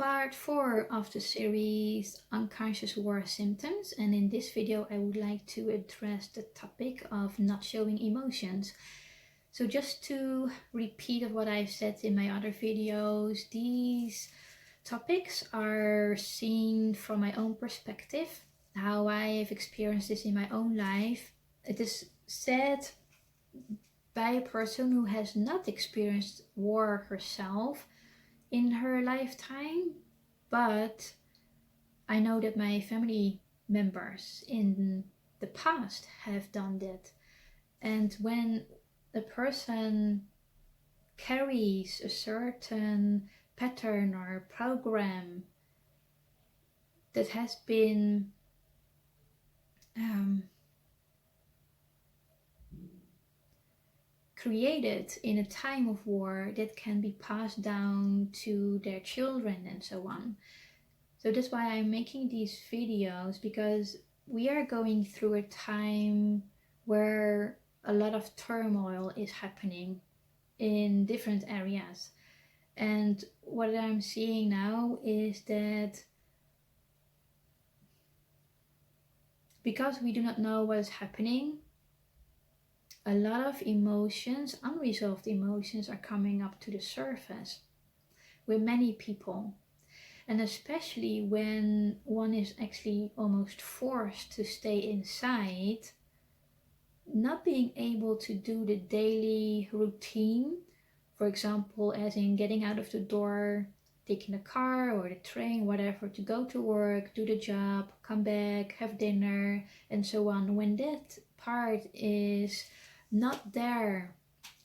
part 4 of the series Unconscious War Symptoms, and in this video I would like to address the topic of not showing emotions. So just to repeat of what I've said in my other videos, these topics are seen from my own perspective, how I have experienced this in my own life. It is said by a person who has not experienced war herself in her lifetime, but I know that my family members in the past have done that. And when a person carries a certain pattern or program that has been created in a time of war, that can be passed down to their children and so on. So that's why I'm making these videos, because we are going through a time where a lot of turmoil is happening in different areas. And what I'm seeing now is that because we do not know what is happening, a lot of emotions, unresolved emotions, are coming up to the surface with many people. And especially when one is actually almost forced to stay inside, not being able to do the daily routine, for example, as in getting out of the door, taking the car or the train, whatever, to go to work, do the job, come back, have dinner, and so on. When that part is not there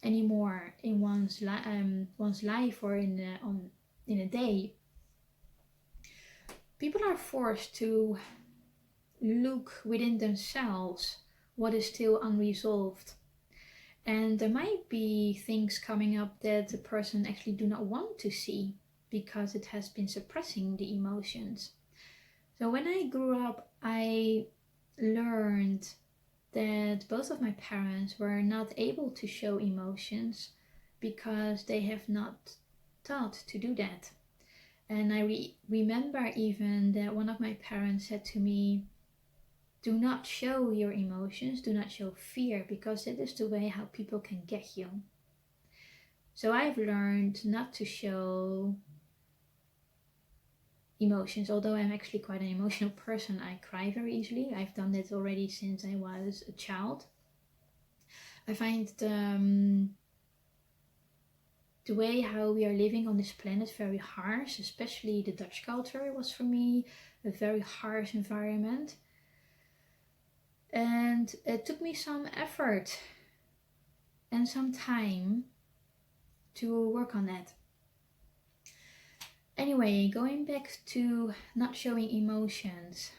anymore in one's life or in a day, people are forced to look within themselves what is still unresolved. And there might be things coming up that the person actually do not want to see because it has been suppressing the emotions. So when I grew up, I learned that both of my parents were not able to show emotions because they have not taught to do that. And I remember even that one of my parents said to me, do not show your emotions, do not show fear, because that is the way how people can get you. So I've learned not to show emotions, although I'm actually quite an emotional person. I cry very easily. I've done that already since I was a child. I find the way how we are living on this planet very harsh, especially the Dutch culture was for me a very harsh environment. And it took me some effort and some time to work on that. Anyway, going back to not showing emotions,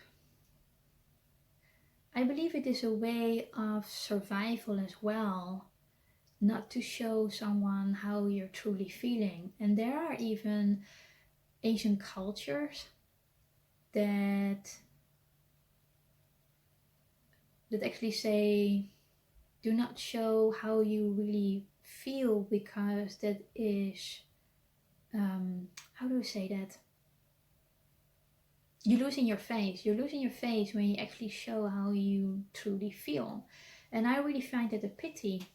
I believe it is a way of survival as well, not to show someone how you're truly feeling. And there are even ancient cultures that actually say, do not show how you really feel, because that is, how do I say that? You lose in your face. You lose in your face when you actually show how you truly feel. And I really find that a pity,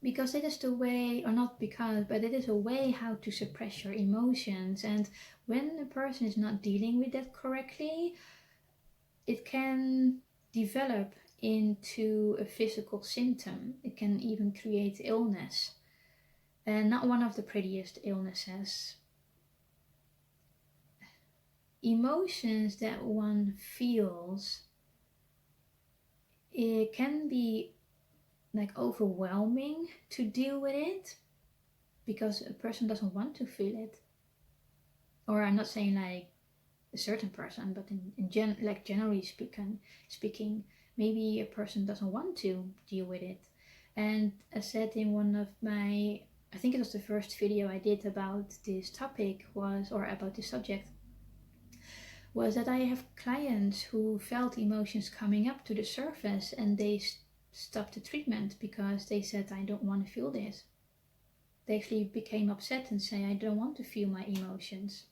because it is the way, or not because, but it is a way how to suppress your emotions. And when a person is not dealing with that correctly, it can develop into a physical symptom. It can even create illness, and not one of the prettiest illnesses. Emotions that one feels, it can be like overwhelming to deal with it, because a person doesn't want to feel it. Or I'm not saying like a certain person, but generally speaking, maybe a person doesn't want to deal with it. And as said in one of my, I think it was the first video I did about this topic about this subject, was that I have clients who felt emotions coming up to the surface and they stopped the treatment because they said, I don't want to feel this. They actually became upset and say, I don't want to feel my emotions.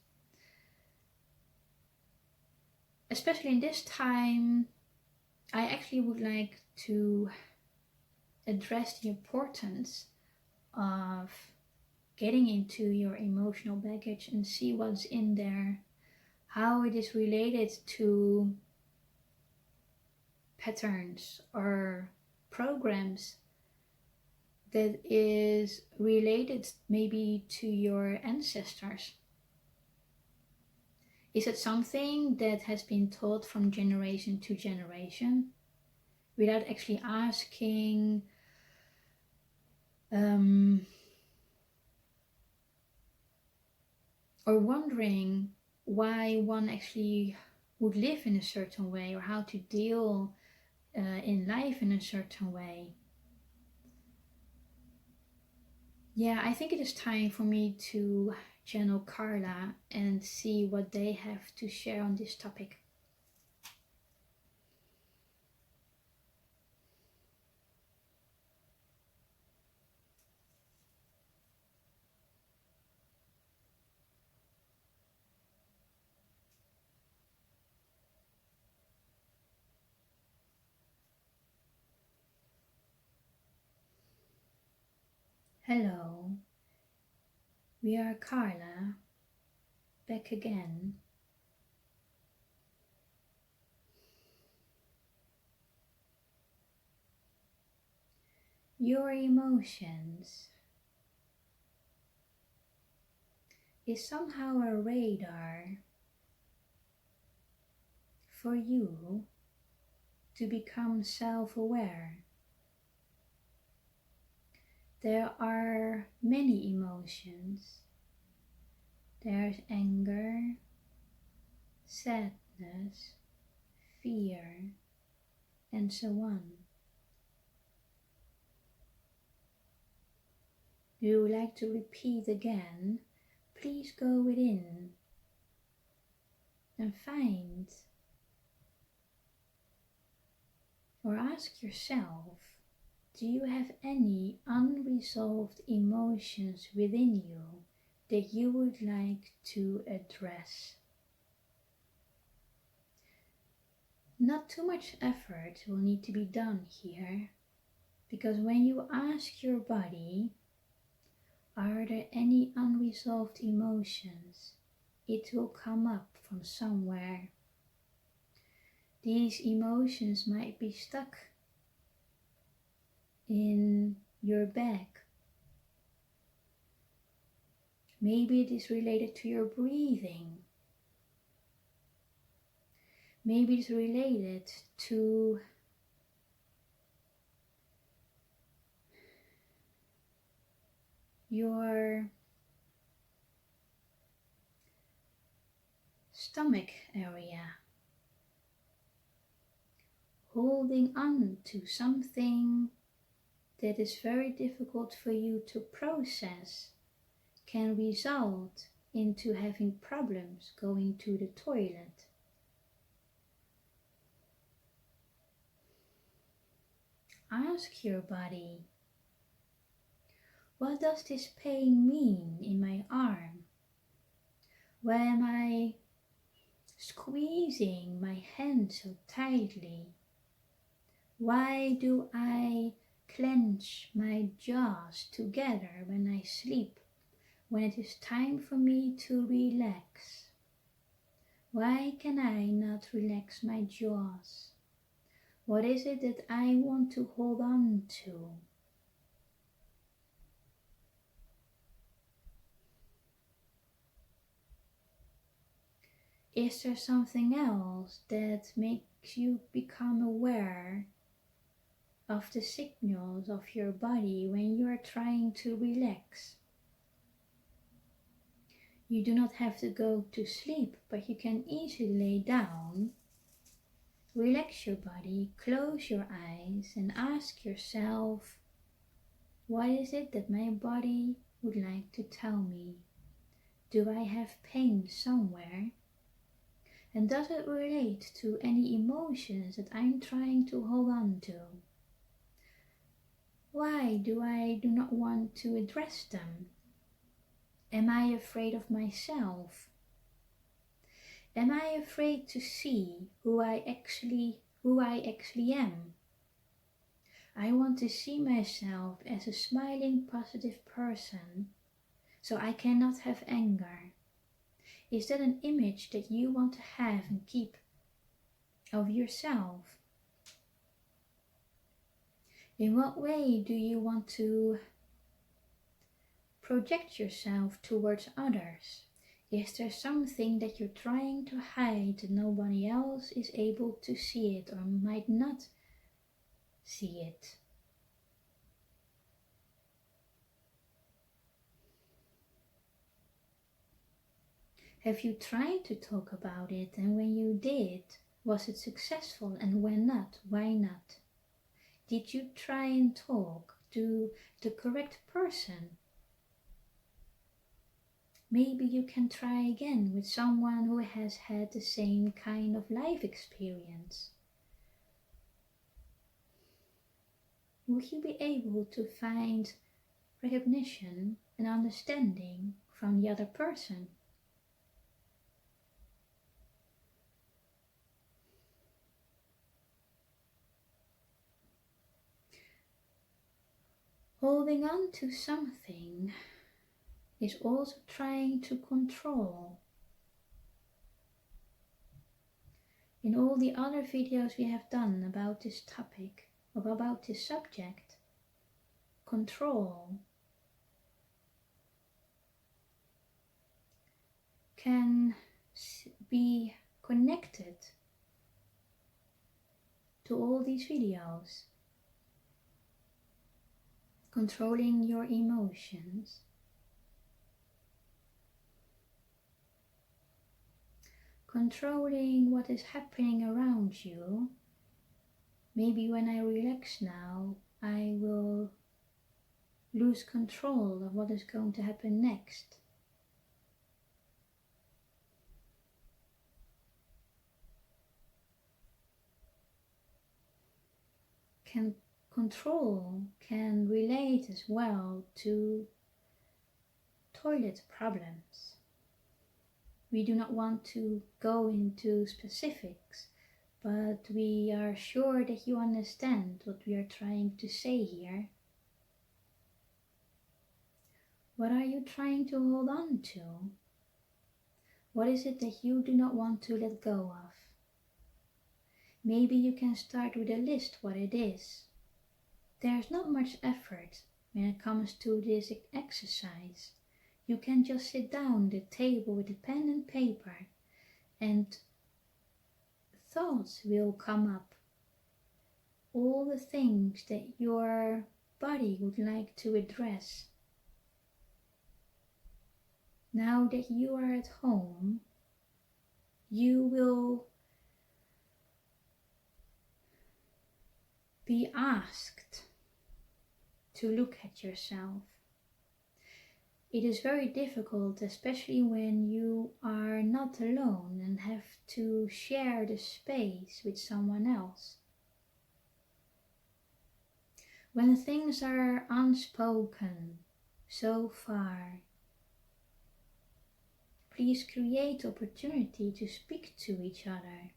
especially in this time, I actually would like to address the importance of getting into your emotional baggage and see what's in there, how it is related to patterns or programs that is related maybe to your ancestors. Is it something that has been taught from generation to generation without actually asking or wondering why one actually would live in a certain way or how to deal in life in a certain way? Yeah, I think it is time for me to channel Carla and see what they have to share on this topic. Hello, we are Carla, back again. Your emotions is somehow a radar for you to become self-aware. There are many emotions. There's anger, sadness, fear, and so on. Do you like to repeat again? Please go within and find or ask yourself, do you have any unresolved emotions within you that you would like to address? Not too much effort will need to be done here, because when you ask your body, are there any unresolved emotions, it will come up from somewhere. These emotions might be stuck in your back. Maybe it is related to your breathing. Maybe it's related to your stomach area. Holding on to something that is very difficult for you to process can result into having problems going to the toilet. Ask your body, what does this pain mean in my arm? Why am I squeezing my hand so tightly? Why do I clench my jaws together when I sleep, when it is time for me to relax? Why can I not relax my jaws? What is it that I want to hold on to? Is there something else that makes you become aware of the signals of your body when you are trying to relax? You do not have to go to sleep, but you can easily lay down, relax your body, close your eyes and ask yourself, what is it that my body would like to tell me? Do I have pain somewhere? And does it relate to any emotions that I'm trying to hold on to? Why do I do not want to address them? Am I afraid of myself? Am I afraid to see who I actually am? I want to see myself as a smiling, positive person, so I cannot have anger. Is that an image that you want to have and keep of yourself? In what way do you want to project yourself towards others? Is there something that you're trying to hide that nobody else is able to see it or might not see it? Have you tried to talk about it, and when you did, was it successful, and when not, why not? Did you try and talk to the correct person? Maybe you can try again with someone who has had the same kind of life experience. Would you be able to find recognition and understanding from the other person? Holding on to something is also trying to control. In all the other videos we have done about this topic, or about this subject, control can be connected to all these videos. Controlling your emotions, controlling what is happening around you. Maybe when I relax now, I will lose control of what is going to happen next. Control can relate as well to toilet problems. We do not want to go into specifics, but we are sure that you understand what we are trying to say here. What are you trying to hold on to? What is it that you do not want to let go of? Maybe you can start with a list what it is. There's not much effort when it comes to this exercise. You can just sit down at the table with a pen and paper, and thoughts will come up. All the things that your body would like to address. Now that you are at home, you will be asked to look at yourself. It is very difficult, especially when you are not alone and have to share the space with someone else. When things are unspoken so far, please create opportunity to speak to each other.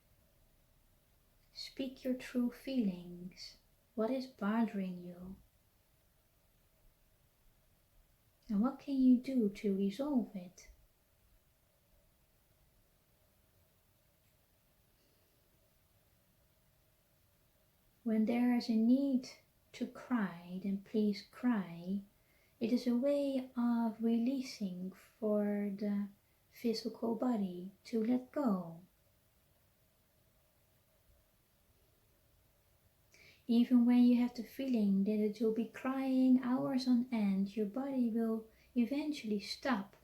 Speak your true feelings. What is bothering you? And what can you do to resolve it? When there is a need to cry, then please cry. It is a way of releasing for the physical body to let go. Even when you have the feeling that it will be crying hours on end, your body will eventually stop,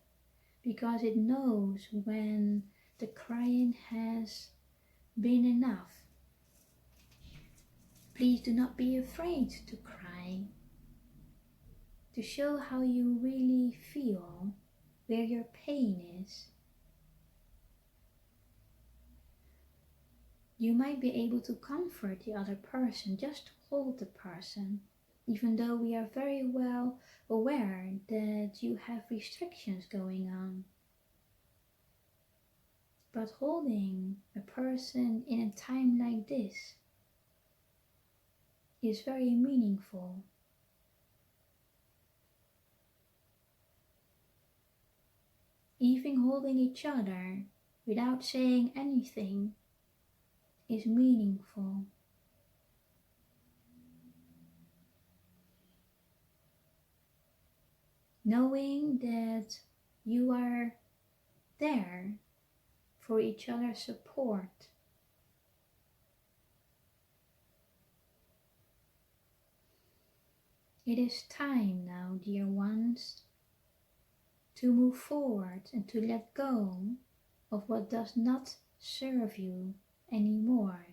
because it knows when the crying has been enough. Please do not be afraid to cry, to show how you really feel, where your pain is. You might be able to comfort the other person, just hold the person, even though we are very well aware that you have restrictions going on. But holding a person in a time like this is very meaningful. Even holding each other without saying anything is meaningful. Knowing that you are there for each other's support. It is time now, dear ones, to move forward and to let go of what does not serve you anymore.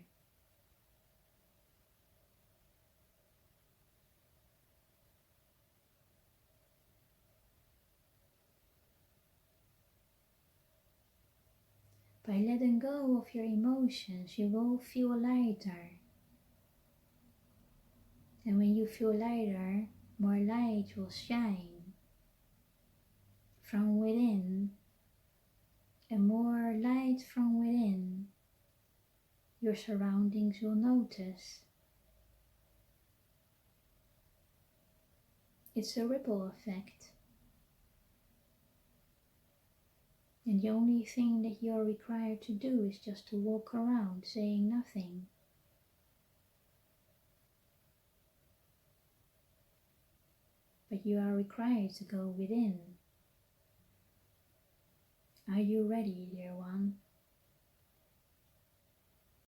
By letting go of your emotions, you will feel lighter. And when you feel lighter, more light will shine from within. And more light from within, your surroundings will notice. It's a ripple effect. And the only thing that you're required to do is just to walk around saying nothing. But you are required to go within. Are you ready, dear one?